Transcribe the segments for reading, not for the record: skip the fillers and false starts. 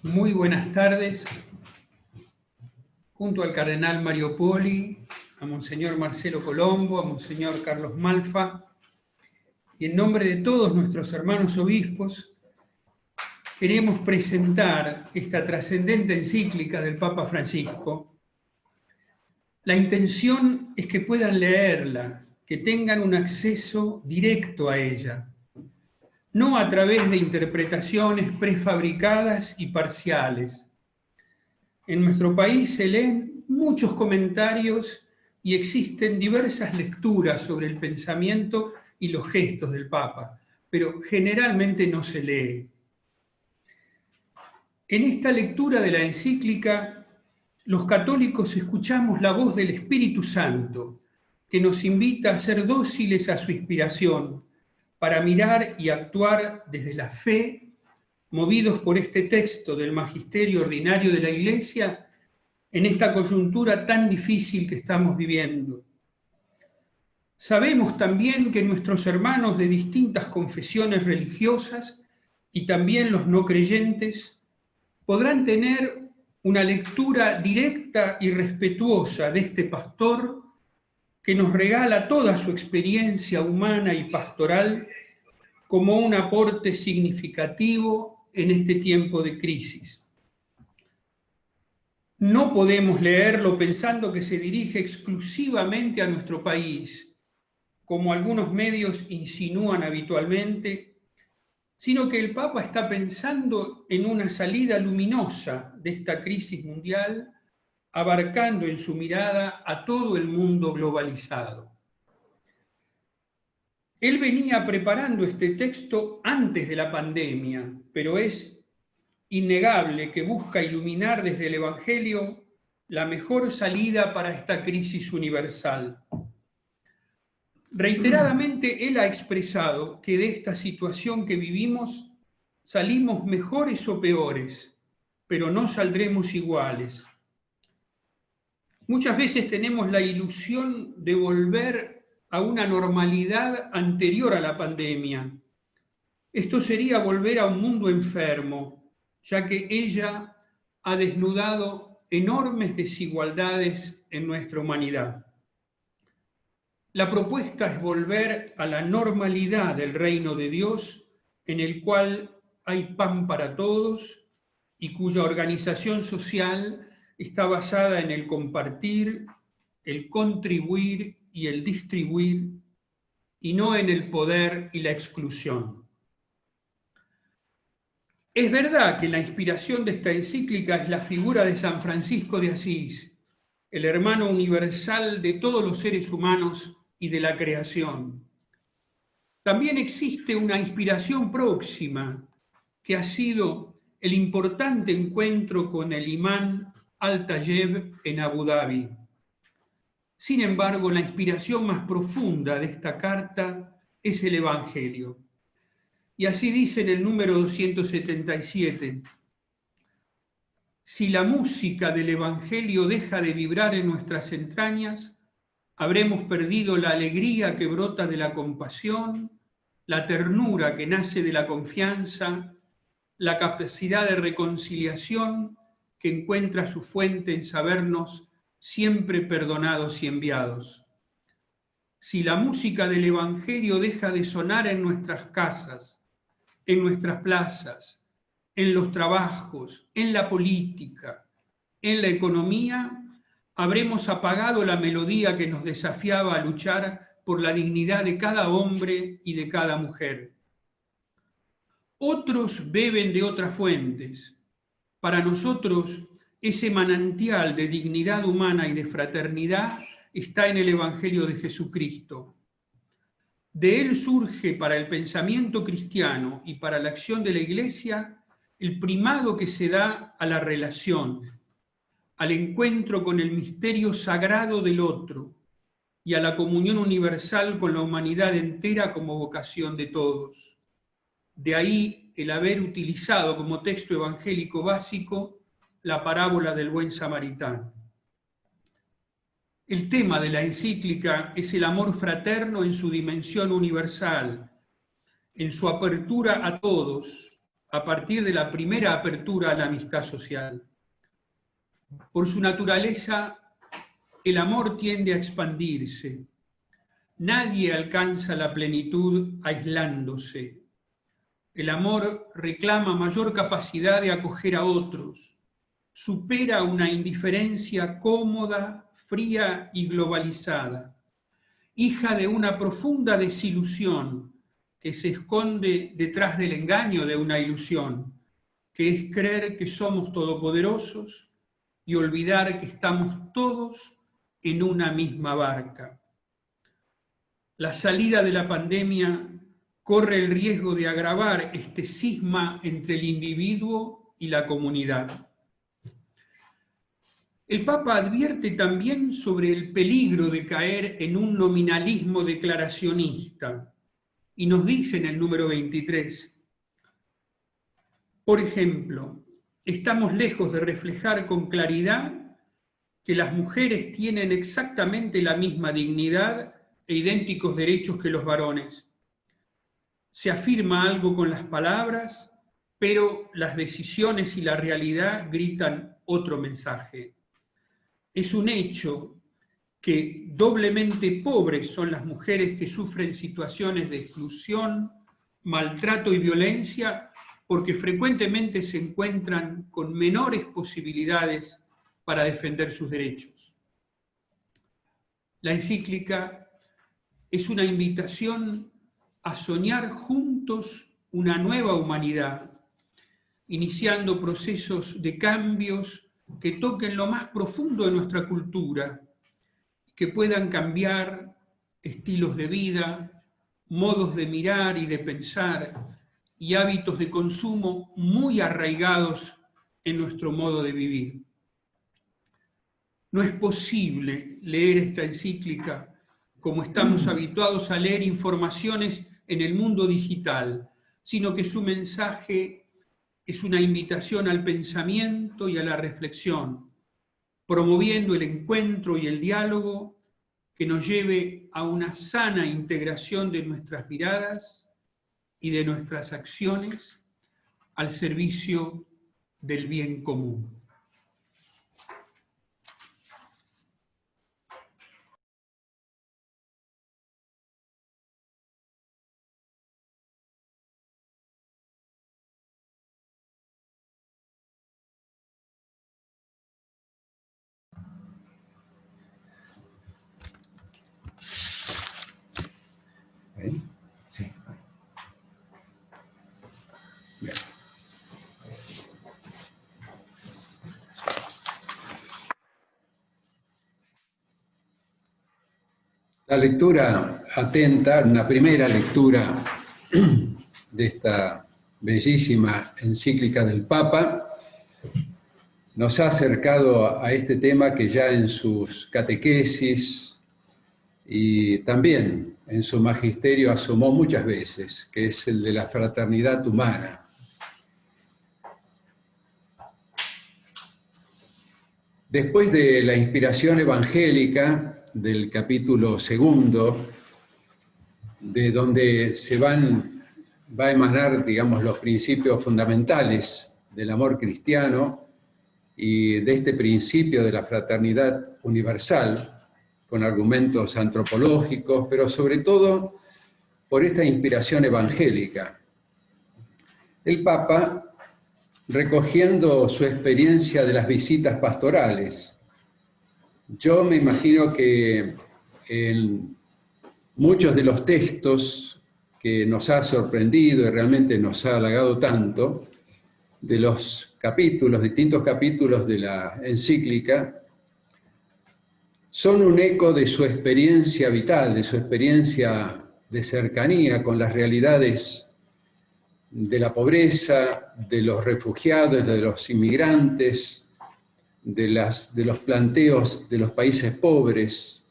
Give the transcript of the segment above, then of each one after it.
Muy buenas tardes. Junto al cardenal Mario Poli, a Monseñor Marcelo Colombo, a Monseñor Carlos Malfa, y en nombre de todos nuestros hermanos obispos, queremos presentar esta trascendente encíclica del Papa Francisco. La intención es que puedan leerla, que tengan un acceso directo a ella, no a través de interpretaciones prefabricadas y parciales. En nuestro país se leen muchos comentarios y existen diversas lecturas sobre el pensamiento y los gestos del Papa, pero generalmente no se lee. En esta lectura de la encíclica, los católicos escuchamos la voz del Espíritu Santo, que nos invita a ser dóciles a su inspiración, para mirar y actuar desde la fe, movidos por este texto del Magisterio Ordinario de la Iglesia, en esta coyuntura tan difícil que estamos viviendo. Sabemos también que nuestros hermanos de distintas confesiones religiosas y también los no creyentes podrán tener una lectura directa y respetuosa de este pastor que nos regala toda su experiencia humana y pastoral como un aporte significativo en este tiempo de crisis. No podemos leerlo pensando que se dirige exclusivamente a nuestro país, como algunos medios insinúan habitualmente, sino que el Papa está pensando en una salida luminosa de esta crisis mundial, abarcando en su mirada a todo el mundo globalizado. Él venía preparando este texto antes de la pandemia, pero es innegable que busca iluminar desde el Evangelio la mejor salida para esta crisis universal. Reiteradamente él ha expresado que de esta situación que vivimos salimos mejores o peores, pero no saldremos iguales. Muchas veces tenemos la ilusión de volver a una normalidad anterior a la pandemia. Esto sería volver a un mundo enfermo, ya que ella ha desnudado enormes desigualdades en nuestra humanidad. La propuesta es volver a la normalidad del reino de Dios, en el cual hay pan para todos y cuya organización social está basada en el compartir, el contribuir y el distribuir, y no en el poder y la exclusión. Es verdad que la inspiración de esta encíclica es la figura de San Francisco de Asís, el hermano universal de todos los seres humanos y de la creación. También existe una inspiración próxima, que ha sido el importante encuentro con el imán Al-Tayeb en Abu Dhabi. Sin embargo, la inspiración más profunda de esta carta es el Evangelio. Y así dice en el número 277, si la música del Evangelio deja de vibrar en nuestras entrañas, habremos perdido la alegría que brota de la compasión, la ternura que nace de la confianza, la capacidad de reconciliación que encuentra su fuente en sabernos siempre perdonados y enviados. Si la música del Evangelio deja de sonar en nuestras casas, en nuestras plazas, en los trabajos, en la política, en la economía, habremos apagado la melodía que nos desafiaba a luchar por la dignidad de cada hombre y de cada mujer. Otros beben de otras fuentes. Para nosotros, ese manantial de dignidad humana y de fraternidad está en el Evangelio de Jesucristo. De él surge para el pensamiento cristiano y para la acción de la Iglesia el primado que se da a la relación, al encuentro con el misterio sagrado del otro y a la comunión universal con la humanidad entera como vocación de todos. De ahí el haber utilizado como texto evangélico básico la parábola del buen samaritano. El tema de la encíclica es el amor fraterno en su dimensión universal, en su apertura a todos, a partir de la primera apertura a la amistad social. Por su naturaleza, el amor tiende a expandirse. Nadie alcanza la plenitud aislándose. El amor reclama mayor capacidad de acoger a otros, supera una indiferencia cómoda, fría y globalizada, hija de una profunda desilusión que se esconde detrás del engaño de una ilusión, que es creer que somos todopoderosos y olvidar que estamos todos en una misma barca. La salida de la pandemia corre el riesgo de agravar este cisma entre el individuo y la comunidad. El Papa advierte también sobre el peligro de caer en un nominalismo declaracionista y nos dice en el número 23, por ejemplo, estamos lejos de reflejar con claridad que las mujeres tienen exactamente la misma dignidad e idénticos derechos que los varones. Se afirma algo con las palabras, pero las decisiones y la realidad gritan otro mensaje. Es un hecho que doblemente pobres son las mujeres que sufren situaciones de exclusión, maltrato y violencia, porque frecuentemente se encuentran con menores posibilidades para defender sus derechos. La encíclica es una invitación a soñar juntos una nueva humanidad, iniciando procesos de cambios que toquen lo más profundo de nuestra cultura, que puedan cambiar estilos de vida, modos de mirar y de pensar y hábitos de consumo muy arraigados en nuestro modo de vivir. No es posible leer esta encíclica como estamos habituados a leer informaciones en el mundo digital, sino que su mensaje es una invitación al pensamiento y a la reflexión, promoviendo el encuentro y el diálogo que nos lleve a una sana integración de nuestras miradas y de nuestras acciones al servicio del bien común. Sí. Bien. La lectura atenta, una primera lectura de esta bellísima encíclica del Papa, nos ha acercado a este tema que ya en sus catequesis y también en su magisterio asomó muchas veces, que es el de la fraternidad humana. Después de la inspiración evangélica del capítulo 2, de donde va a emanar, digamos, los principios fundamentales del amor cristiano y de este principio de la fraternidad universal, con argumentos antropológicos, pero sobre todo por esta inspiración evangélica. El Papa, recogiendo su experiencia de las visitas pastorales, yo me imagino que en muchos de los textos que nos ha sorprendido y realmente nos ha halagado tanto, de los capítulos, distintos capítulos de la encíclica, son un eco de su experiencia vital, de su experiencia de cercanía con las realidades de la pobreza, de los refugiados, de los inmigrantes, de los planteos de los países pobres.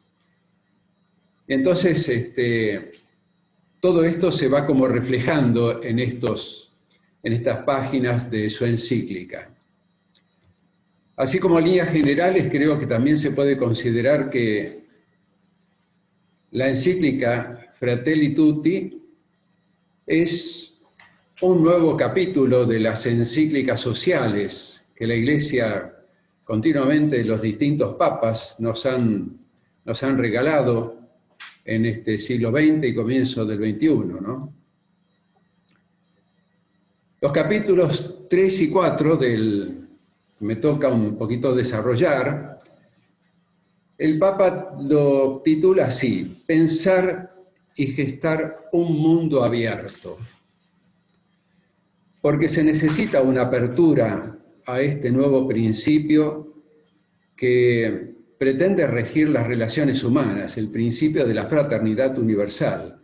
Entonces, todo esto se va como reflejando en estas páginas de su encíclica. Así como líneas generales, creo que también se puede considerar que la encíclica Fratelli Tutti es un nuevo capítulo de las encíclicas sociales que la Iglesia continuamente, los distintos papas nos han regalado en este siglo XX y comienzo del XXI, ¿no? Los capítulos 3 y 4 me toca un poquito desarrollar. El Papa lo titula así: Pensar y gestar un mundo abierto. Porque se necesita una apertura a este nuevo principio que pretende regir las relaciones humanas, el principio de la fraternidad universal.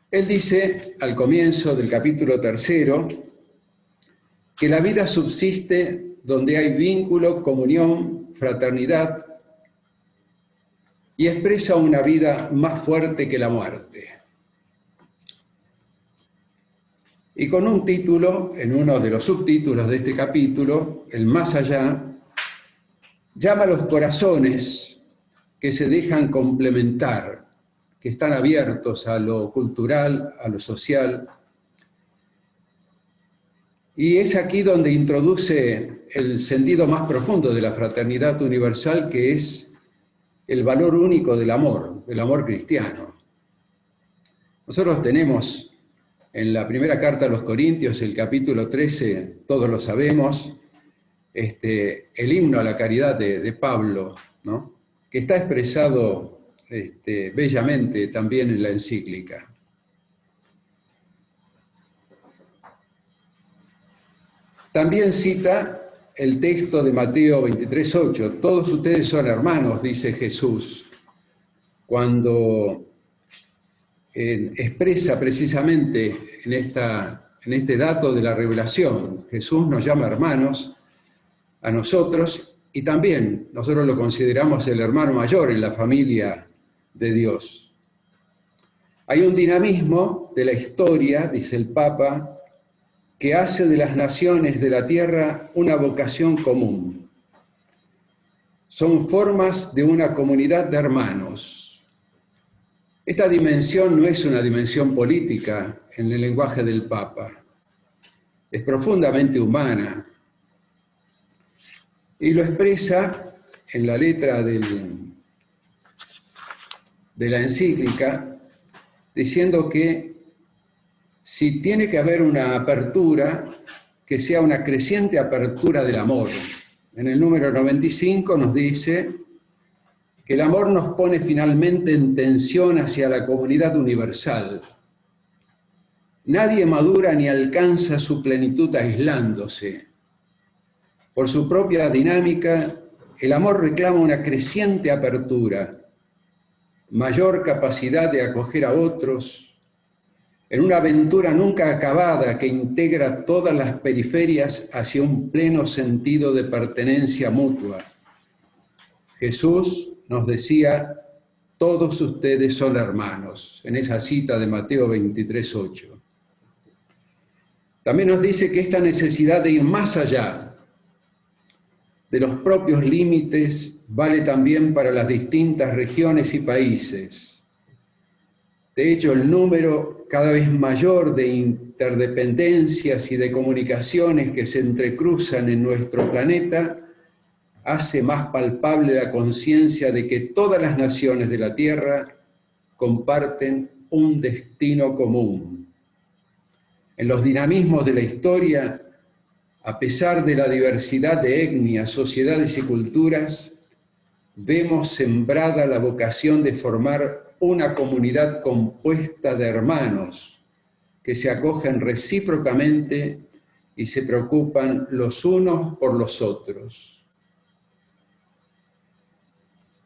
Él dice, al comienzo del capítulo 3, que la vida subsiste donde hay vínculo, comunión, fraternidad, y expresa una vida más fuerte que la muerte. Y con un título, en uno de los subtítulos de este capítulo, el más allá, llama a los corazones que se dejan complementar, que están abiertos a lo cultural, a lo social. Y es aquí donde introduce el sentido más profundo de la fraternidad universal, que es el valor único del amor cristiano. Nosotros tenemos en la primera carta a los Corintios, el capítulo 13, todos lo sabemos, el himno a la caridad de Pablo, ¿no? Que está expresado bellamente también en la encíclica. También cita el texto de Mateo 23:8, todos ustedes son hermanos, dice Jesús, cuando expresa precisamente en este dato de la revelación. Jesús nos llama hermanos a nosotros y también nosotros lo consideramos el hermano mayor en la familia de Dios. Hay un dinamismo de la historia, dice el Papa, que hace de las naciones de la tierra una vocación común. Son formas de una comunidad de hermanos. Esta dimensión no es una dimensión política en el lenguaje del Papa, es profundamente humana y lo expresa en la letra de la encíclica diciendo que si tiene que haber una apertura, que sea una creciente apertura del amor. En el número 95 nos dice que el amor nos pone finalmente en tensión hacia la comunidad universal. Nadie madura ni alcanza su plenitud aislándose. Por su propia dinámica, el amor reclama una creciente apertura, mayor capacidad de acoger a otros, en una aventura nunca acabada que integra todas las periferias hacia un pleno sentido de pertenencia mutua. Jesús nos decía, todos ustedes son hermanos, en esa cita de Mateo 23:8. También nos dice que esta necesidad de ir más allá de los propios límites vale también para las distintas regiones y países. De hecho, el número cada vez mayor de interdependencias y de comunicaciones que se entrecruzan en nuestro planeta hace más palpable la conciencia de que todas las naciones de la Tierra comparten un destino común. En los dinamismos de la historia, a pesar de la diversidad de etnias, sociedades y culturas, vemos sembrada la vocación de formar una comunidad compuesta de hermanos que se acogen recíprocamente y se preocupan los unos por los otros.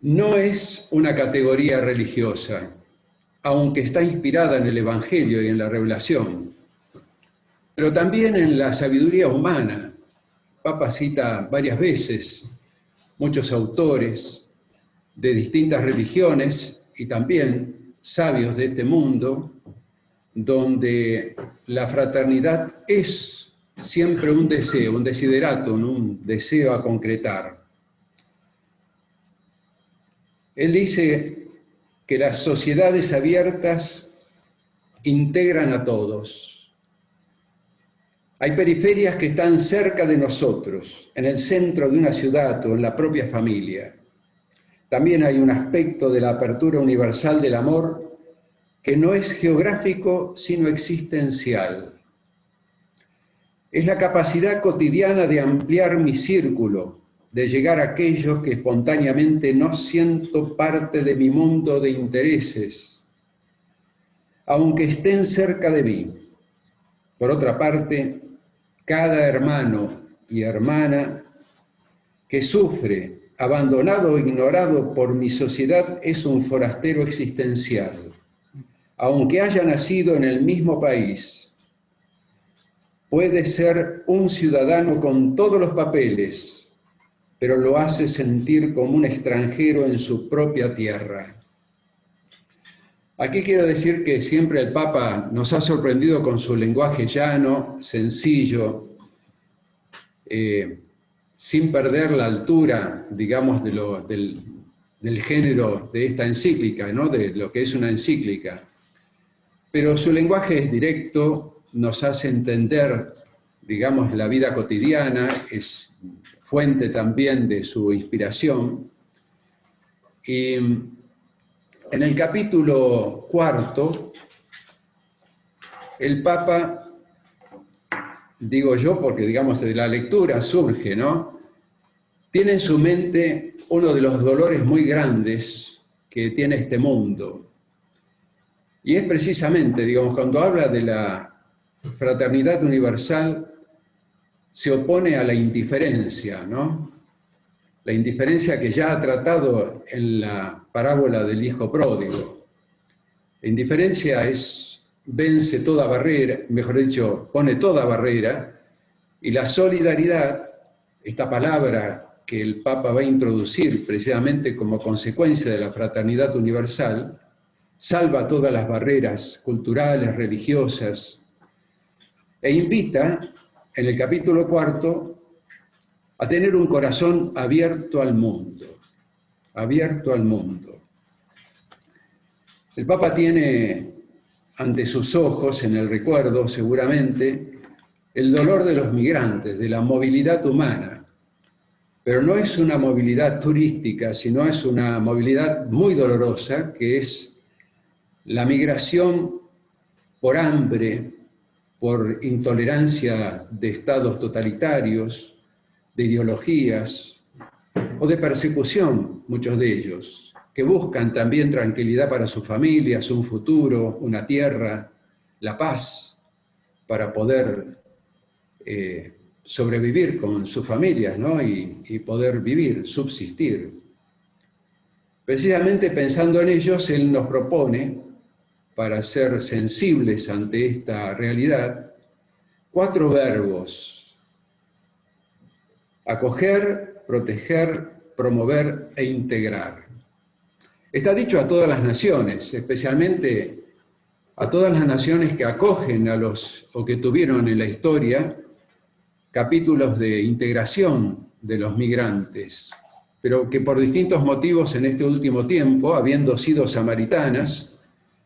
No es una categoría religiosa, aunque está inspirada en el Evangelio y en la revelación, pero también en la sabiduría humana. El Papa cita varias veces muchos autores de distintas religiones y también sabios de este mundo, donde la fraternidad es siempre un deseo, un desideratum, un deseo a concretar. Él dice que las sociedades abiertas integran a todos. Hay periferias que están cerca de nosotros, en el centro de una ciudad o en la propia familia. También hay un aspecto de la apertura universal del amor que no es geográfico, sino existencial. Es la capacidad cotidiana de ampliar mi círculo, de llegar a aquellos que espontáneamente no siento parte de mi mundo de intereses, aunque estén cerca de mí. Por otra parte, cada hermano y hermana que sufre, abandonado o ignorado por mi sociedad, es un forastero existencial, aunque haya nacido en el mismo país. Puede ser un ciudadano con todos los papeles, pero lo hace sentir como un extranjero en su propia tierra. Aquí quiero decir que siempre el Papa nos ha sorprendido con su lenguaje llano, sencillo, sin perder la altura, digamos, del género de esta encíclica, ¿no? De lo que es una encíclica. Pero su lenguaje es directo, nos hace entender, digamos, la vida cotidiana, es fuente también de su inspiración. Y en el capítulo 4, el Papa, digo yo porque, digamos, de la lectura surge, ¿no? Tiene en su mente uno de los dolores muy grandes que tiene este mundo. Y es precisamente, digamos, cuando habla de la fraternidad universal, se opone a la indiferencia, ¿no? La indiferencia que ya ha tratado en la parábola del hijo pródigo. La indiferencia vence toda barrera, mejor dicho, pone toda barrera, y la solidaridad, esta palabra que el Papa va a introducir precisamente como consecuencia de la fraternidad universal, salva todas las barreras culturales, religiosas, e invita, en el capítulo 4, a tener un corazón abierto al mundo, abierto al mundo. El Papa tiene ante sus ojos, en el recuerdo seguramente, el dolor de los migrantes, de la movilidad humana, pero no es una movilidad turística, sino es una movilidad muy dolorosa, que es la migración por hambre, por intolerancia de estados totalitarios, de ideologías o de persecución, muchos de ellos, que buscan también tranquilidad para sus familias, un futuro, una tierra, la paz, para poder sobrevivir con sus familias, ¿no? y poder vivir, subsistir. Precisamente pensando en ellos, él nos propone, para ser sensibles ante esta realidad, 4 verbos: acoger, proteger, promover e integrar. Está dicho a todas las naciones, especialmente a todas las naciones que acogen o que tuvieron en la historia capítulos de integración de los migrantes, pero que por distintos motivos en este último tiempo, habiendo sido samaritanas,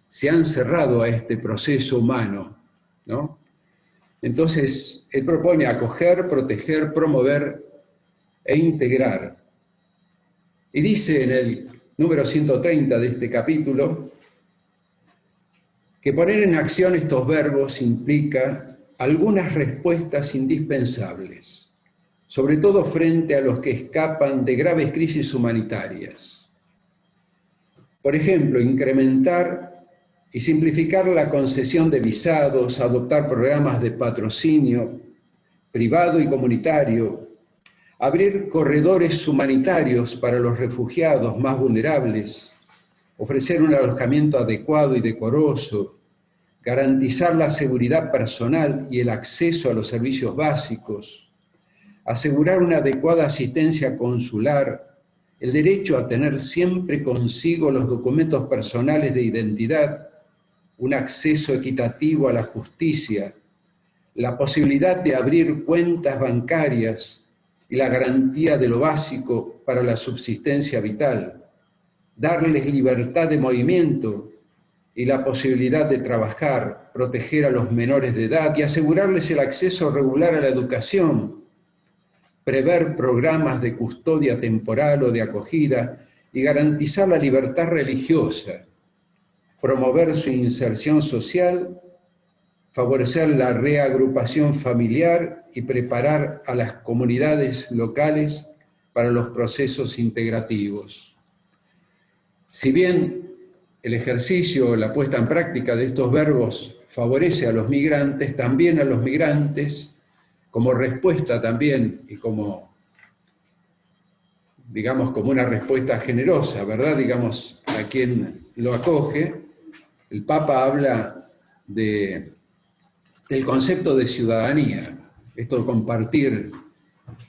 se han cerrado a este proceso humano, ¿no? Entonces, él propone acoger, proteger, promover e integrar. Y dice en el número 130 de este capítulo que poner en acción estos verbos implica algunas respuestas indispensables, sobre todo frente a los que escapan de graves crisis humanitarias. Por ejemplo, incrementar y simplificar la concesión de visados, adoptar programas de patrocinio privado y comunitario, abrir corredores humanitarios para los refugiados más vulnerables, ofrecer un alojamiento adecuado y decoroso, garantizar la seguridad personal y el acceso a los servicios básicos, asegurar una adecuada asistencia consular, el derecho a tener siempre consigo los documentos personales de identidad, un acceso equitativo a la justicia, la posibilidad de abrir cuentas bancarias y la garantía de lo básico para la subsistencia vital, darles libertad de movimiento y la posibilidad de trabajar, proteger a los menores de edad y asegurarles el acceso regular a la educación, prever programas de custodia temporal o de acogida y garantizar la libertad religiosa, promover su inserción social, favorecer la reagrupación familiar y preparar a las comunidades locales para los procesos integrativos. Si bien el ejercicio o la puesta en práctica de estos verbos favorece a los migrantes, también a los migrantes, como respuesta también y como, digamos, como una respuesta generosa, ¿verdad? Digamos, a quien lo acoge, el Papa habla del concepto de ciudadanía, esto de compartir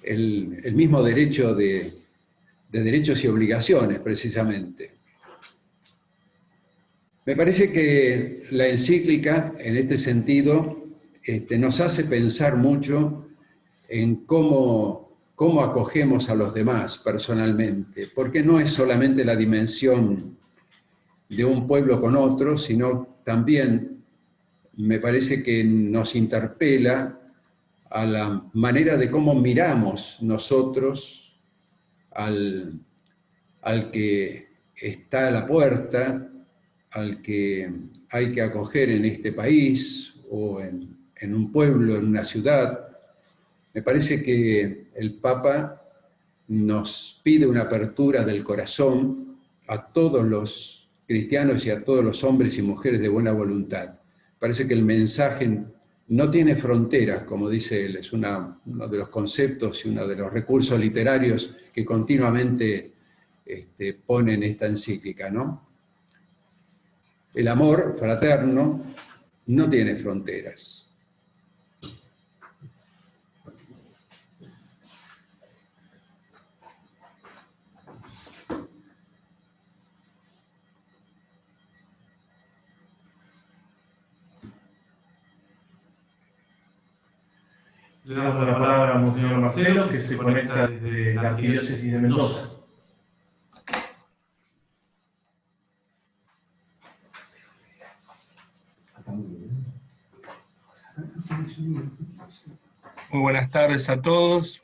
el mismo derecho de derechos y obligaciones, precisamente. Me parece que la encíclica, en este sentido, nos hace pensar mucho en cómo acogemos a los demás personalmente, porque no es solamente la dimensión de un pueblo con otro, sino también me parece que nos interpela a la manera de cómo miramos nosotros al que está a la puerta, al que hay que acoger en este país o en un pueblo, en una ciudad. Me parece que el Papa nos pide una apertura del corazón a todos los cristianos y a todos los hombres y mujeres de buena voluntad. Parece que el mensaje no tiene fronteras, como dice él, es uno de los conceptos y uno de los recursos literarios que continuamente pone en esta encíclica, ¿no? El amor fraterno no tiene fronteras. Le damos la palabra a Monseñor Marcelo, que se conecta desde la Arquidiócesis de Mendoza. Muy buenas tardes a todos.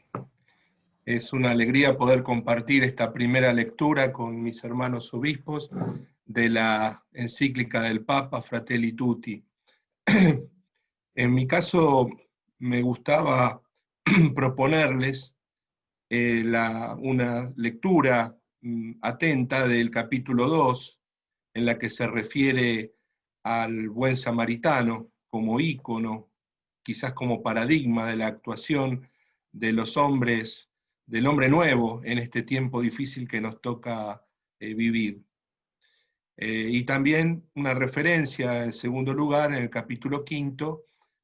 Es una alegría poder compartir esta primera lectura con mis hermanos obispos de la encíclica del Papa Fratelli Tutti. En mi caso, me gustaba proponerles una lectura atenta del capítulo 2, en la que se refiere al buen samaritano como ícono, quizás como paradigma de la actuación de los hombres, del hombre nuevo en este tiempo difícil que nos toca vivir. Y también una referencia, en segundo lugar, en el capítulo 5,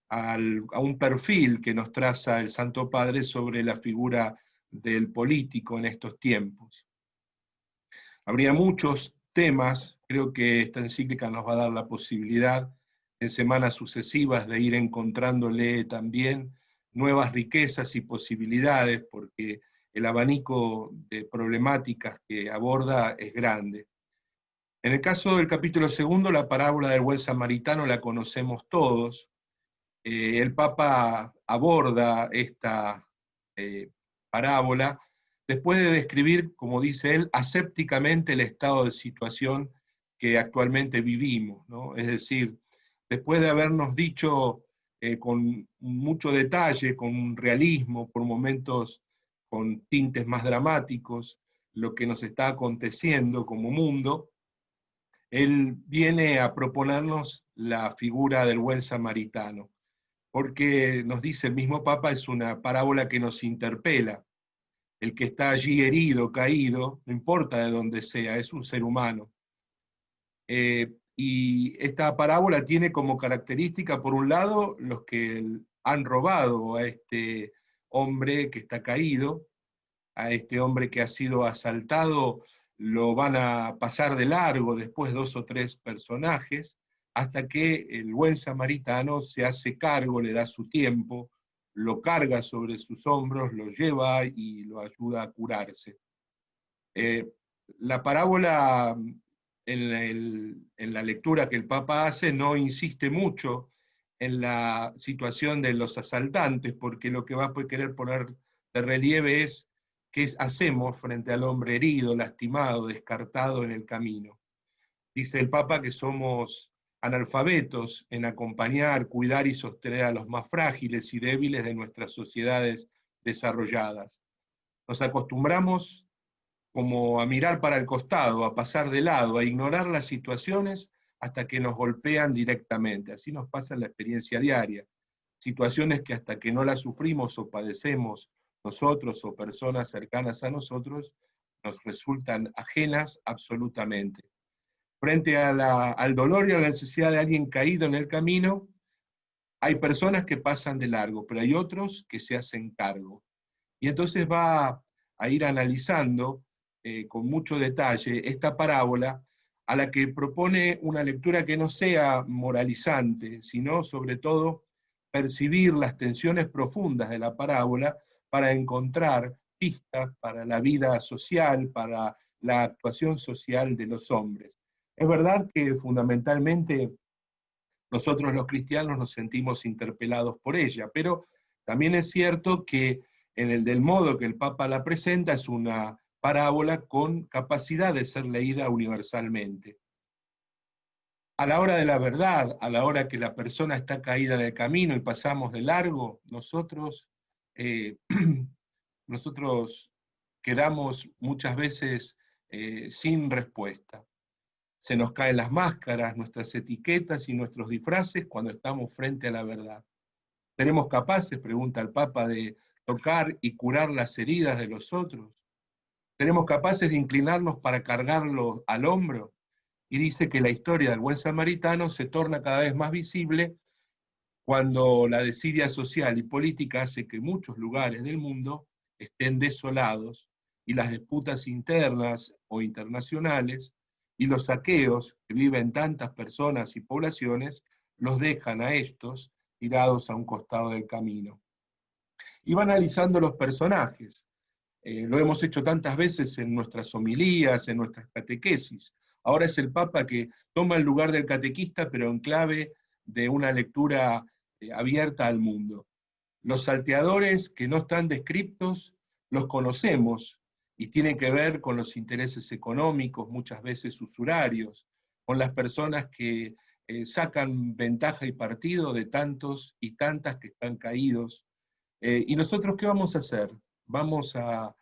a un perfil que nos traza el Santo Padre sobre la figura del político en estos tiempos. Habría muchos temas, creo que esta encíclica nos va a dar la posibilidad en semanas sucesivas de ir encontrándole también nuevas riquezas y posibilidades, porque el abanico de problemáticas que aborda es grande. En el caso del capítulo 2, la parábola del buen samaritano la conocemos todos. El Papa aborda esta parábola después de describir, como dice él, asépticamente el estado de situación que actualmente vivimos, ¿no? Es decir, después de habernos dicho con mucho detalle, con un realismo, por momentos con tintes más dramáticos, lo que nos está aconteciendo como mundo, él viene a proponernos la figura del buen samaritano, porque nos dice el mismo Papa, es una parábola que nos interpela. El que está allí herido, caído, no importa de dónde sea, es un ser humano. Y esta parábola tiene como característica, por un lado, los que han robado a este hombre que está caído, a este hombre que ha sido asaltado, lo van a pasar de largo después 2 o 3 personajes, hasta que el buen samaritano se hace cargo, le da su tiempo, lo carga sobre sus hombros, lo lleva y lo ayuda a curarse. La parábola en la lectura que el Papa hace, no insiste mucho en la situación de los asaltantes, porque lo que va a querer poner de relieve es qué hacemos frente al hombre herido, lastimado, descartado en el camino. Dice el Papa que somos analfabetos en acompañar, cuidar y sostener a los más frágiles y débiles de nuestras sociedades desarrolladas. Nos acostumbramos como a mirar para el costado, a pasar de lado, a ignorar las situaciones hasta que nos golpean directamente. Así nos pasa en la experiencia diaria. Situaciones que hasta que no las sufrimos o padecemos nosotros o personas cercanas a nosotros, nos resultan ajenas absolutamente. Frente al dolor y a la necesidad de alguien caído en el camino, hay personas que pasan de largo, pero hay otros que se hacen cargo. Y entonces va a ir analizando con mucho detalle esta parábola, a la que propone una lectura que no sea moralizante, sino sobre todo percibir las tensiones profundas de la parábola para encontrar pistas para la vida social, para la actuación social de los hombres. Es verdad que fundamentalmente nosotros los cristianos nos sentimos interpelados por ella, pero también es cierto que en el del modo que el Papa la presenta es una parábola con capacidad de ser leída universalmente. A la hora de la verdad, a la hora que la persona está caída en el camino y pasamos de largo, nosotros quedamos muchas veces sin respuesta. Se nos caen las máscaras, nuestras etiquetas y nuestros disfraces cuando estamos frente a la verdad. ¿Seremos capaces, pregunta el Papa, de tocar y curar las heridas de los otros? ¿Seremos capaces de inclinarnos para cargarlo al hombro? Y dice que la historia del buen samaritano se torna cada vez más visible cuando la desidia social y política hace que muchos lugares del mundo estén desolados y las disputas internas o internacionales y los saqueos que viven tantas personas y poblaciones los dejan a estos tirados a un costado del camino. Y va analizando los personajes. Lo hemos hecho tantas veces en nuestras homilías, en nuestras catequesis. Ahora es el Papa que toma el lugar del catequista, pero en clave de una lectura abierta al mundo. Los salteadores que no están descriptos los conocemos y tienen que ver con los intereses económicos, muchas veces usurarios, con las personas que sacan ventaja y partido de tantos y tantas que están caídos. ¿Y nosotros qué vamos a hacer? ¿Vamos a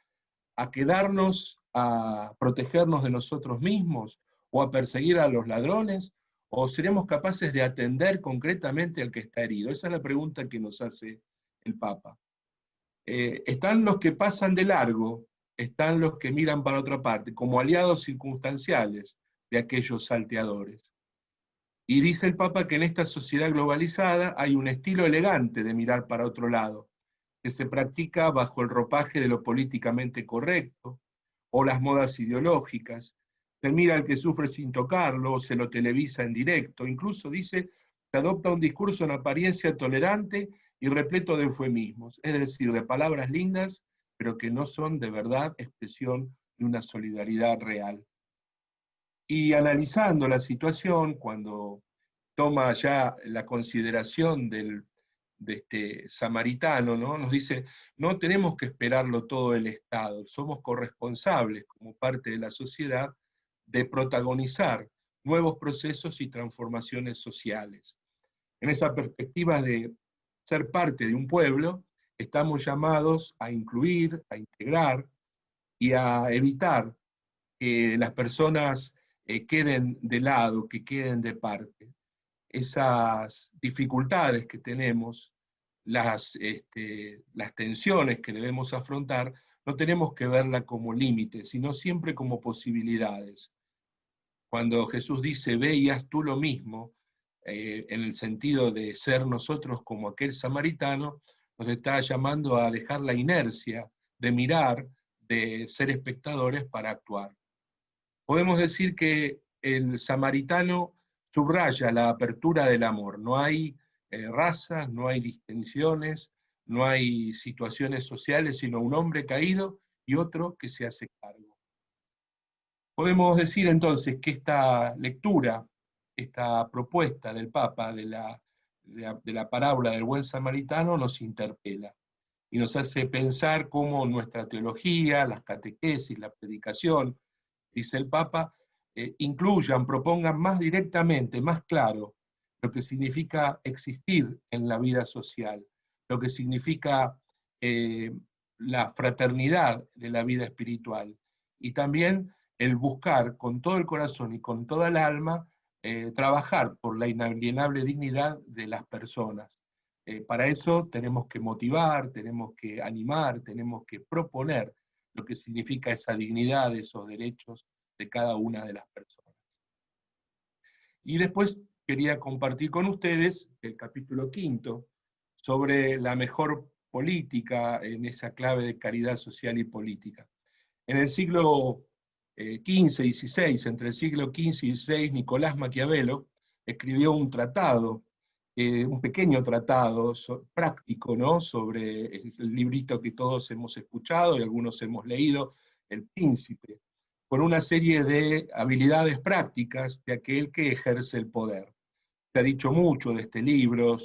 quedarnos, a protegernos de nosotros mismos o a perseguir a los ladrones? ¿O seremos capaces de atender concretamente al que está herido? Esa es la pregunta que nos hace el Papa. Están los que pasan de largo, están los que miran para otra parte, como aliados circunstanciales de aquellos salteadores. Y dice el Papa que en esta sociedad globalizada hay un estilo elegante de mirar para otro lado, que se practica bajo el ropaje de lo políticamente correcto, o las modas ideológicas. Se mira al que sufre sin tocarlo, o se lo televisa en directo. Incluso dice que adopta un discurso en apariencia tolerante y repleto de eufemismos, es decir, de palabras lindas, pero que no son de verdad expresión de una solidaridad real. Y analizando la situación, cuando toma ya la consideración de este samaritano, ¿no? Nos dice, no tenemos que esperarlo todo el Estado, somos corresponsables como parte de la sociedad de protagonizar nuevos procesos y transformaciones sociales. En esa perspectiva de ser parte de un pueblo, estamos llamados a incluir, a integrar y a evitar que las personas queden de lado, que queden de parte. Esas dificultades que tenemos, las tensiones que debemos afrontar, no tenemos que verla como límites, sino siempre como posibilidades. Cuando Jesús dice, ve y haz tú lo mismo, en el sentido de ser nosotros como aquel samaritano, nos está llamando a dejar la inercia de mirar, de ser espectadores para actuar. Podemos decir que el samaritano subraya la apertura del amor. No hay razas, no hay distinciones, no hay situaciones sociales, sino un hombre caído y otro que se hace cargo. Podemos decir entonces que esta lectura, esta propuesta del Papa de la parábola del buen samaritano nos interpela y nos hace pensar cómo nuestra teología, las catequesis, la predicación, dice el Papa, incluyan, propongan más directamente, más claro, lo que significa existir en la vida social, lo que significa la fraternidad de la vida espiritual, y también el buscar con todo el corazón y con toda el alma trabajar por la inalienable dignidad de las personas. Para eso tenemos que motivar, tenemos que animar, tenemos que proponer lo que significa esa dignidad, esos derechos de cada una de las personas. Y después quería compartir con ustedes el capítulo 5 sobre la mejor política en esa clave de caridad social y política. En el siglo XV y XVI, entre el siglo XV y XVI, Nicolás Maquiavelo escribió un tratado, un pequeño tratado práctico, ¿no?, sobre el librito que todos hemos escuchado y algunos hemos leído, El Príncipe, con una serie de habilidades prácticas de aquel que ejerce el poder. Se ha dicho mucho de este libro,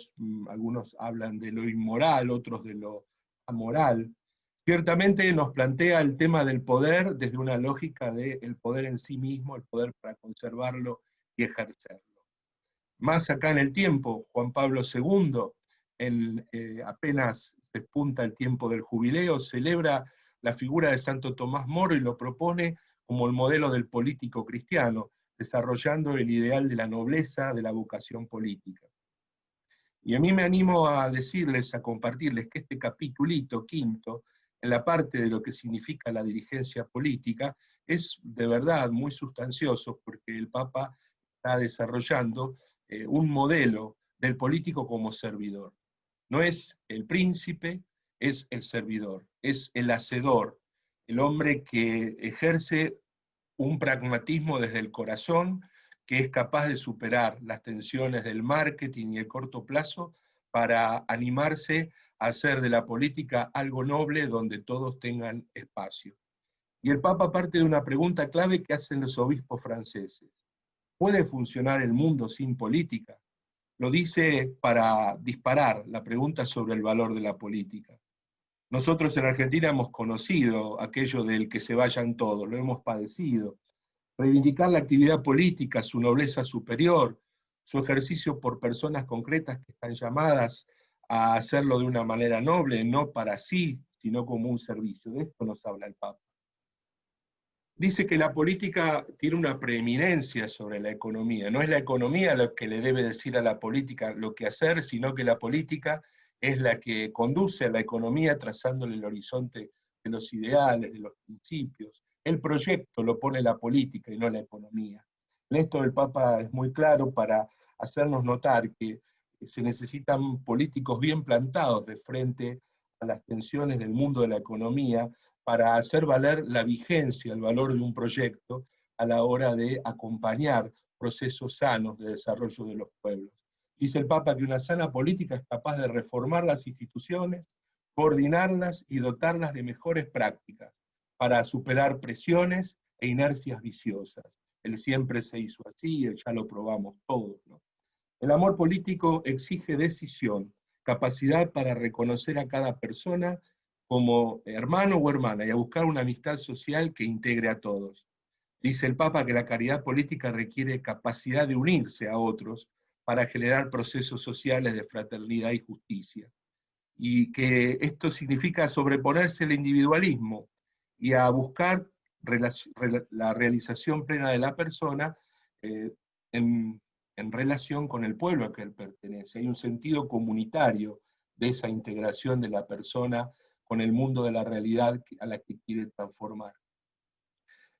algunos hablan de lo inmoral, otros de lo amoral. Ciertamente nos plantea el tema del poder desde una lógica del poder en sí mismo, el poder para conservarlo y ejercerlo. Más acá en el tiempo, Juan Pablo II, apenas se punta el tiempo del jubileo, celebra la figura de Santo Tomás Moro y lo propone como el modelo del político cristiano, desarrollando el ideal de la nobleza de la vocación política. Y a mí me animo a decirles, a compartirles que este capitulito quinto, en la parte de lo que significa la dirigencia política, es de verdad muy sustancioso, porque el Papa está desarrollando un modelo del político como servidor. No es el príncipe, es el servidor, es el hacedor, el hombre que ejerce un pragmatismo desde el corazón, que es capaz de superar las tensiones del marketing y el corto plazo para animarse a hacer de la política algo noble donde todos tengan espacio. Y el Papa parte de una pregunta clave que hacen los obispos franceses. ¿Puede funcionar el mundo sin política? Lo dice para disparar la pregunta sobre el valor de la política. Nosotros en Argentina hemos conocido aquello del que se vayan todos, lo hemos padecido. Reivindicar la actividad política, su nobleza superior, su ejercicio por personas concretas que están llamadas a hacerlo de una manera noble, no para sí, sino como un servicio. De esto nos habla el Papa. Dice que la política tiene una preeminencia sobre la economía. No es la economía lo que le debe decir a la política lo que hacer, sino que la política es la que conduce a la economía trazándole el horizonte de los ideales, de los principios. El proyecto lo pone la política y no la economía. En esto el Papa es muy claro para hacernos notar que se necesitan políticos bien plantados de frente a las tensiones del mundo de la economía, para hacer valer la vigencia, el valor de un proyecto a la hora de acompañar procesos sanos de desarrollo de los pueblos. Dice el Papa que una sana política es capaz de reformar las instituciones, coordinarlas y dotarlas de mejores prácticas para superar presiones e inercias viciosas. El siempre se hizo así, el ya lo probamos todos, ¿no? El amor político exige decisión, capacidad para reconocer a cada persona como hermano o hermana y a buscar una amistad social que integre a todos. Dice el Papa que la caridad política requiere capacidad de unirse a otros para generar procesos sociales de fraternidad y justicia. Y que esto significa sobreponerse al individualismo y a buscar la realización plena de la persona en relación con el pueblo al que él pertenece. Hay un sentido comunitario de esa integración de la persona con el mundo de la realidad a la que quiere transformar.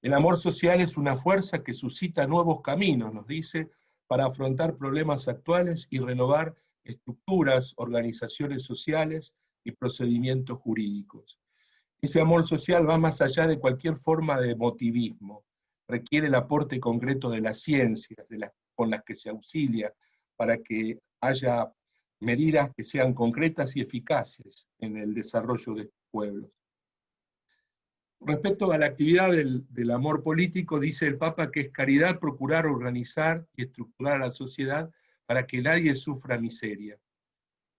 El amor social es una fuerza que suscita nuevos caminos, nos dice, para afrontar problemas actuales y renovar estructuras, organizaciones sociales y procedimientos jurídicos. Ese amor social va más allá de cualquier forma de emotivismo, requiere el aporte concreto de las ciencias, con las que se auxilia, para que haya medidas que sean concretas y eficaces en el desarrollo de estos pueblos. Respecto a la actividad del amor político, dice el Papa que es caridad procurar organizar y estructurar a la sociedad para que nadie sufra miseria.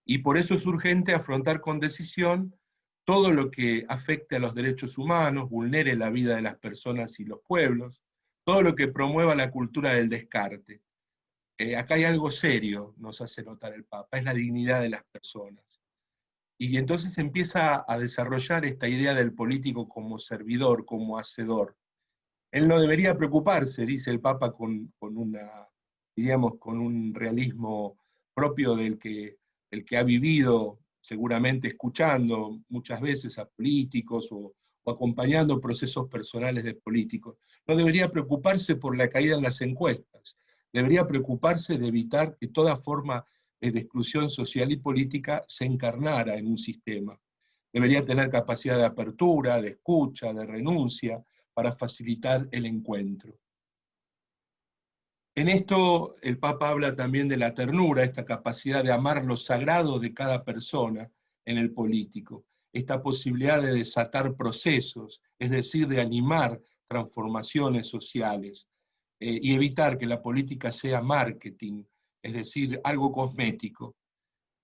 Y por eso es urgente afrontar con decisión todo lo que afecte a los derechos humanos, vulnere la vida de las personas y los pueblos, todo lo que promueva la cultura del descarte. Acá hay algo serio, nos hace notar el Papa, es la dignidad de las personas. Y entonces empieza a desarrollar esta idea del político como servidor, como hacedor. Él no debería preocuparse, dice el Papa, con un realismo propio del que ha vivido, seguramente escuchando muchas veces a políticos o acompañando procesos personales de políticos. No debería preocuparse por la caída en las encuestas, debería preocuparse de evitar que toda forma de exclusión social y política se encarnara en un sistema. Debería tener capacidad de apertura, de escucha, de renuncia, para facilitar el encuentro. En esto el Papa habla también de la ternura, esta capacidad de amar lo sagrado de cada persona en el político, esta posibilidad de desatar procesos, es decir, de animar transformaciones sociales y evitar que la política sea marketing, es decir, algo cosmético.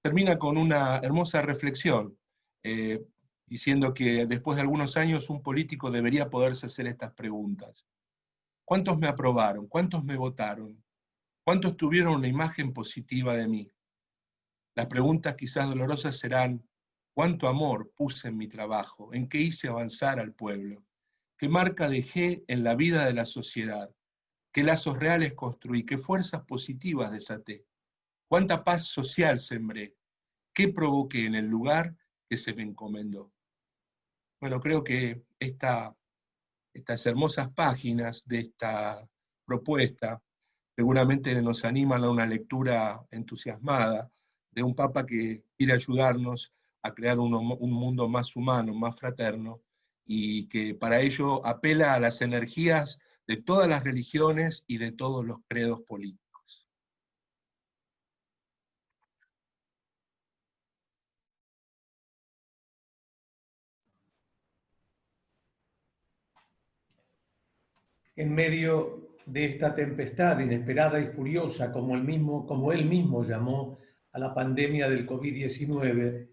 Termina con una hermosa reflexión, diciendo que después de algunos años un político debería poderse hacer estas preguntas. ¿Cuántos me aprobaron? ¿Cuántos me votaron? ¿Cuántos tuvieron una imagen positiva de mí? Las preguntas quizás dolorosas serán, ¿cuánto amor puse en mi trabajo? ¿En qué hice avanzar al pueblo? ¿Qué marca dejé en la vida de la sociedad? ¿Qué lazos reales construí? ¿Qué fuerzas positivas desaté? ¿Cuánta paz social sembré? ¿Qué provoqué en el lugar que se me encomendó? Bueno, creo que estas hermosas páginas de esta propuesta seguramente nos animan a una lectura entusiasmada de un Papa que quiere ayudarnos a crear un mundo más humano, más fraterno, y que para ello apela a las energías de todas las religiones y de todos los credos políticos. En medio de esta tempestad inesperada y furiosa, como él mismo llamó a la pandemia del COVID-19,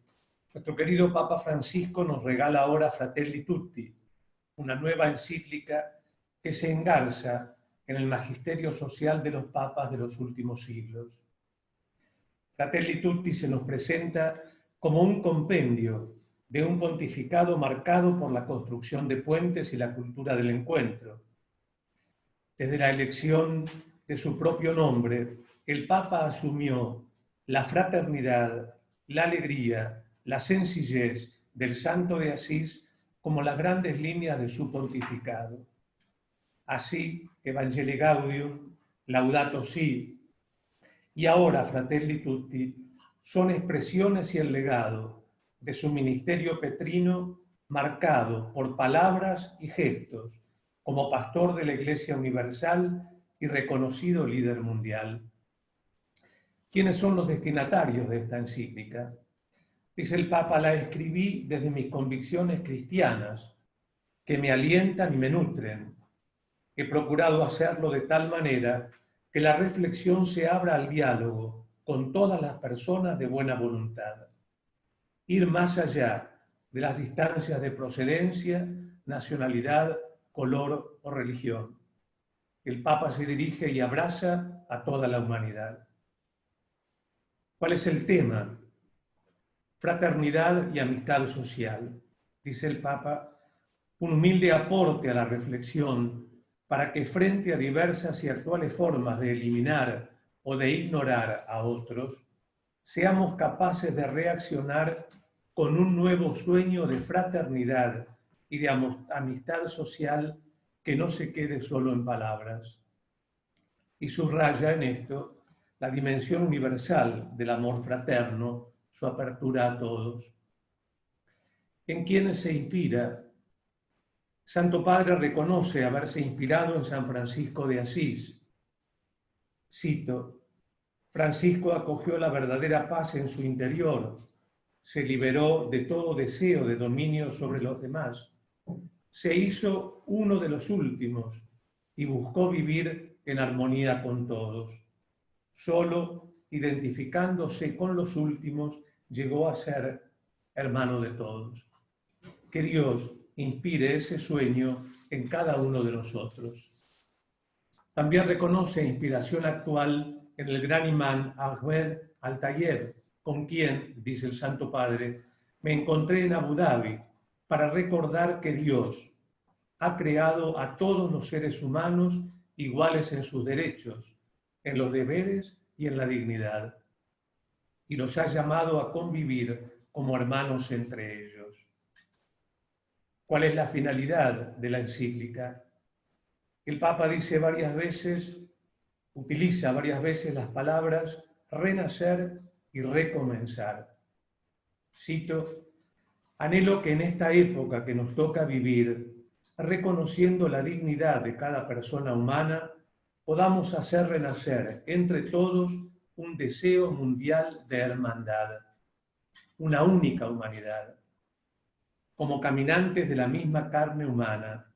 nuestro querido Papa Francisco nos regala ahora Fratelli Tutti, una nueva encíclica que se engarza en el magisterio social de los papas de los últimos siglos. Fratelli Tutti se nos presenta como un compendio de un pontificado marcado por la construcción de puentes y la cultura del encuentro. Desde la elección de su propio nombre, el Papa asumió la fraternidad, la alegría, la sencillez del Santo de Asís como las grandes líneas de su pontificado. Así, Evangelii Gaudium, Laudato Si, y ahora Fratelli Tutti son expresiones y el legado de su ministerio petrino marcado por palabras y gestos como pastor de la Iglesia Universal y reconocido líder mundial. ¿Quiénes son los destinatarios de esta encíclica? Dice el Papa, la escribí desde mis convicciones cristianas, que me alientan y me nutren. He procurado hacerlo de tal manera que la reflexión se abra al diálogo con todas las personas de buena voluntad. Ir más allá de las distancias de procedencia, nacionalidad, color o religión. El Papa se dirige y abraza a toda la humanidad. ¿Cuál es el tema? Fraternidad y amistad social. Dice el Papa, un humilde aporte a la reflexión para que frente a diversas y actuales formas de eliminar o de ignorar a otros, seamos capaces de reaccionar con un nuevo sueño de fraternidad y de amistad social que no se quede solo en palabras. Y subraya en esto la dimensión universal del amor fraterno, su apertura a todos. ¿En quiénes se inspira? Santo Padre reconoce haberse inspirado en San Francisco de Asís. Cito, Francisco acogió la verdadera paz en su interior, se liberó de todo deseo de dominio sobre los demás, se hizo uno de los últimos y buscó vivir en armonía con todos. Solo identificándose con los últimos, llegó a ser hermano de todos. Que Dios inspire ese sueño en cada uno de nosotros. También reconoce inspiración actual en el gran imán Ahmed Al-Tayeb, con quien, dice el Santo Padre, me encontré en Abu Dhabi para recordar que Dios ha creado a todos los seres humanos iguales en sus derechos, en los deberes y en la dignidad, y los ha llamado a convivir como hermanos entre ellos. ¿Cuál es la finalidad de la encíclica? El Papa dice varias veces, utiliza varias veces las palabras renacer y recomenzar. Cito: anhelo que en esta época que nos toca vivir, reconociendo la dignidad de cada persona humana, podamos hacer renacer entre todos un deseo mundial de hermandad, una única humanidad, como caminantes de la misma carne humana,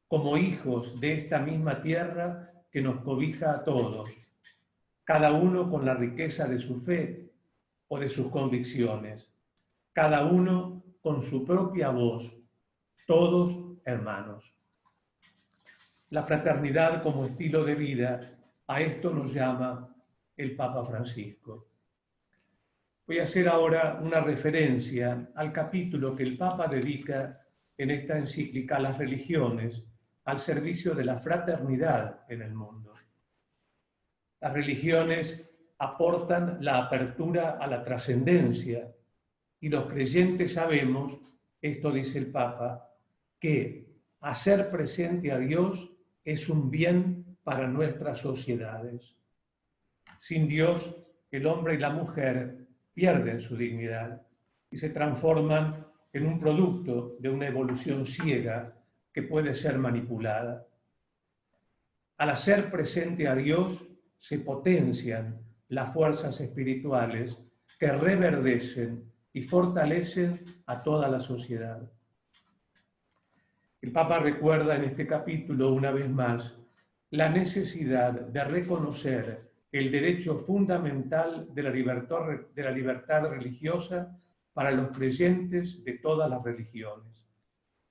como hijos de esta misma tierra que nos cobija a todos, cada uno con la riqueza de su fe o de sus convicciones, cada uno con su propia voz, todos hermanos. La fraternidad como estilo de vida, a esto nos llama el Papa Francisco. Voy a hacer ahora una referencia al capítulo que el Papa dedica en esta encíclica a las religiones, al servicio de la fraternidad en el mundo. Las religiones aportan la apertura a la trascendencia y los creyentes sabemos, esto dice el Papa, que hacer presente a Dios es un bien para nuestras sociedades. Sin Dios, el hombre y la mujer pierden su dignidad y se transforman en un producto de una evolución ciega que puede ser manipulada. Al hacer presente a Dios, se potencian las fuerzas espirituales que reverdecen y fortalecen a toda la sociedad. El Papa recuerda en este capítulo, una vez más, la necesidad de reconocer el derecho fundamental de la libertad religiosa para los creyentes de todas las religiones,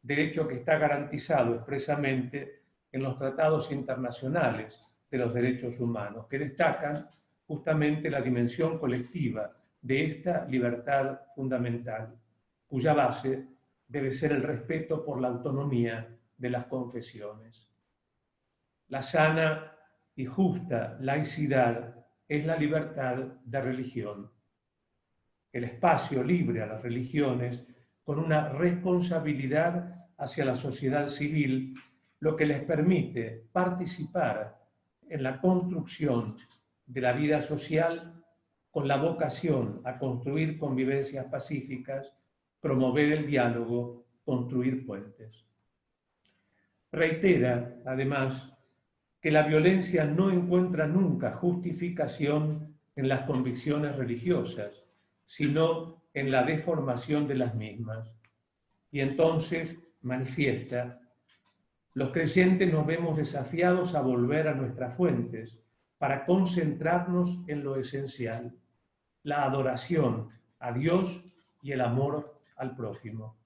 derecho que está garantizado expresamente en los tratados internacionales de los derechos humanos, que destacan justamente la dimensión colectiva de esta libertad fundamental, cuya base debe ser el respeto por la autonomía de las confesiones. La sana y justa laicidad es la libertad de religión, el espacio libre a las religiones con una responsabilidad hacia la sociedad civil, lo que les permite participar en la construcción de la vida social con la vocación a construir convivencias pacíficas, promover el diálogo, construir puentes. Reitera, además, que la violencia no encuentra nunca justificación en las convicciones religiosas, sino en la deformación de las mismas. Y entonces manifiesta: los creyentes nos vemos desafiados a volver a nuestras fuentes para concentrarnos en lo esencial, la adoración a Dios y el amor al prójimo,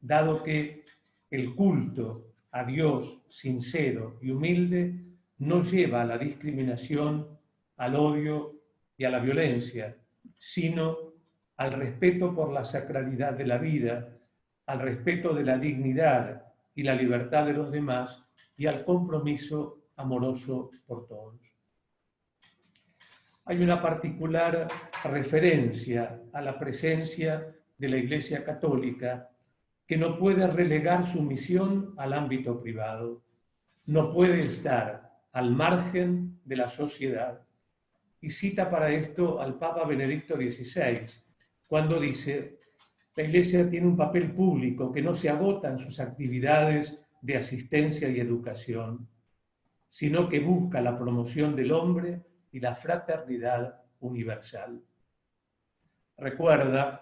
dado que el culto a Dios sincero y humilde no lleva a la discriminación, al odio y a la violencia, sino al respeto por la sacralidad de la vida, al respeto de la dignidad y la libertad de los demás y al compromiso amoroso por todos. Hay una particular referencia a la presencia de la Iglesia Católica que no puede relegar su misión al ámbito privado, no puede estar al margen de la sociedad. Y cita para esto al Papa Benedicto XVI, cuando dice: la Iglesia tiene un papel público que no se agota en sus actividades de asistencia y educación, sino que busca la promoción del hombre y la fraternidad universal. Recuerda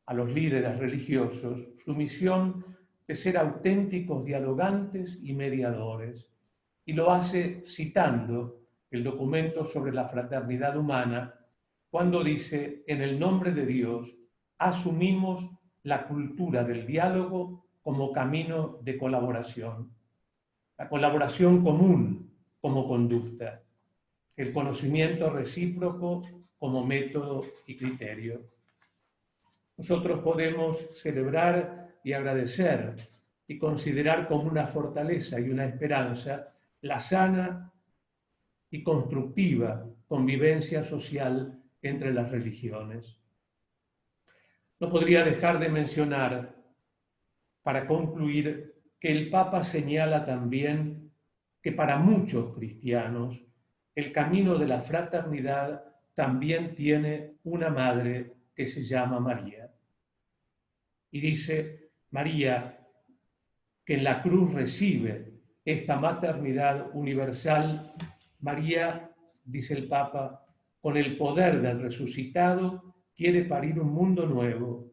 a los líderes religiosos su misión de ser auténticos dialogantes y mediadores, y lo hace citando el documento sobre la fraternidad humana, cuando dice: en el nombre de Dios asumimos la cultura del diálogo como camino de colaboración, la colaboración común como conducta, el conocimiento recíproco como método y criterio. Nosotros podemos celebrar y agradecer y considerar como una fortaleza y una esperanza la sana y constructiva convivencia social entre las religiones. No podría dejar de mencionar, para concluir, que el Papa señala también que para muchos cristianos el camino de la fraternidad también tiene una madre que se llama María. Y dice María que en la cruz recibe esta maternidad universal. María, dice el Papa, con el poder del resucitado, quiere parir un mundo nuevo,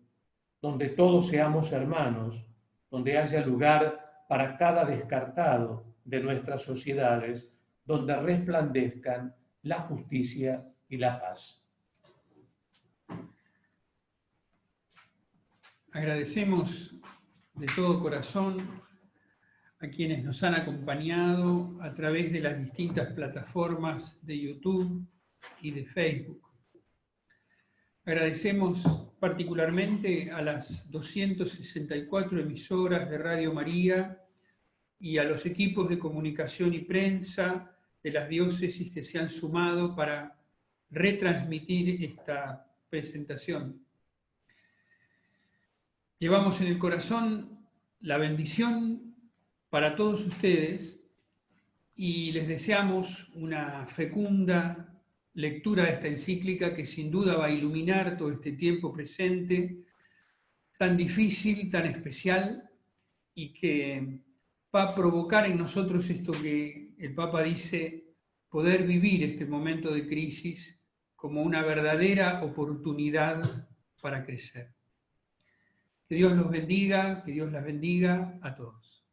donde todos seamos hermanos, donde haya lugar para cada descartado de nuestras sociedades, donde resplandezcan la justicia y la paz. Agradecemos de todo corazón a quienes nos han acompañado a través de las distintas plataformas de YouTube y de Facebook. Agradecemos particularmente a las 264 emisoras de Radio María y a los equipos de comunicación y prensa de las diócesis que se han sumado para retransmitir esta presentación. Llevamos en el corazón la bendición para todos ustedes y les deseamos una fecunda lectura de esta encíclica que sin duda va a iluminar todo este tiempo presente, tan difícil, tan especial, y que va a provocar en nosotros esto que el Papa dice, poder vivir este momento de crisis como una verdadera oportunidad para crecer. Que Dios los bendiga, que Dios las bendiga a todos.